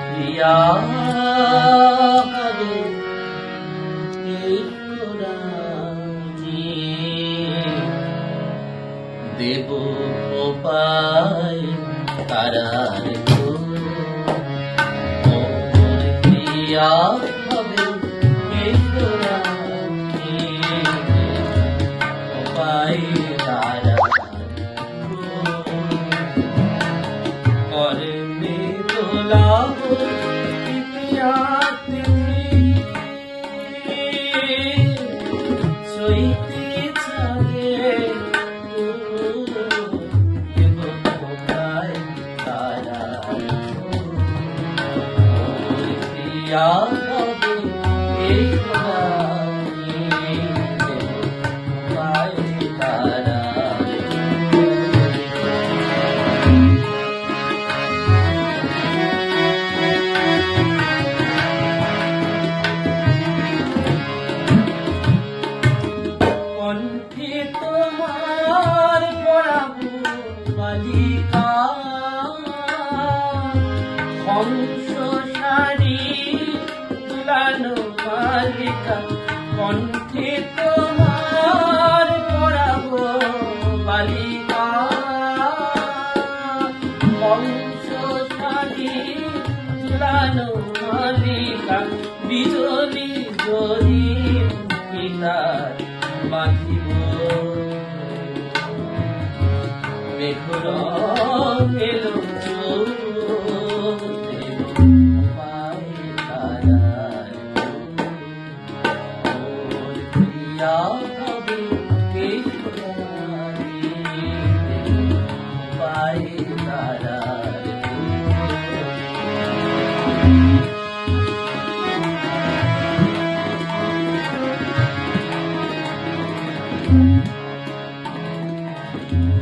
প্রিয়া হবে দেব পায় তারার প্রিয়া হবে পায় তারা করবে তোলাব সইতে ছাগে তারা প্রিয়া হবে এই তারা কণ্ঠে তোমার পড়াবো বালিকা হংস শাড়ি তুলানো বালিকা কণ্ঠে তোমার পড়াবো বালিকা হংস শাড়ি তুলানো বালিকা বিজলি জরি পিতার বাঁধিব মেঘর এলো প্রিয়া হবে পায় তারা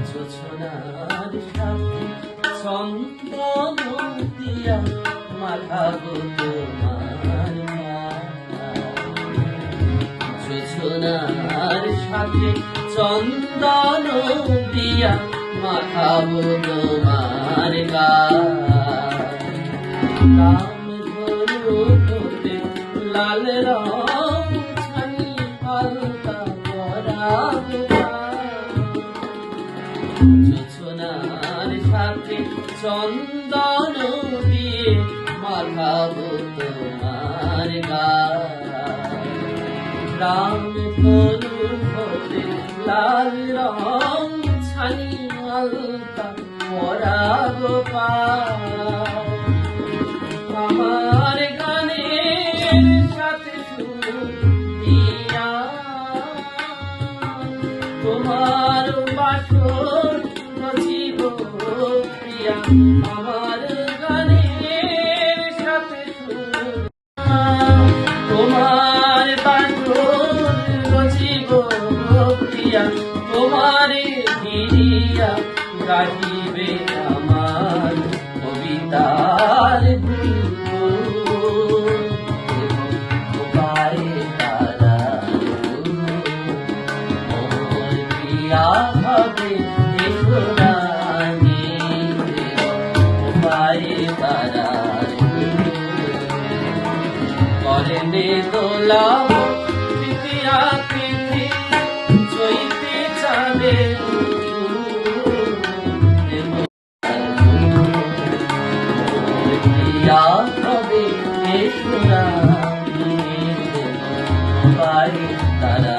যোছনার সাথে চন্দন দিয়া মাখাবো তোমার যোছনার সাথে চন্দন দিয়া মাখাবো তোমার রাম ধরু হতে লাল রং ছানি হালকা করাবো যোছনার সাথে চন্দন দিয়ে মাখাবো তোমার রাম ধনু হতে লাল রং ছানি হালকা পরাবো আমার গানের সাথে সুর দিয়া তোমার বাসর রচিব প্রিয়া আমার গানের সাথে তোমার বাসর রচিব প্রিয়া তোমার ফিরিয়া গাহিবে আমার কবিতার হবে করনে দোলাব প্রিয়া পৃথি চইতে চাঁদে প্রিয়া হবে তারা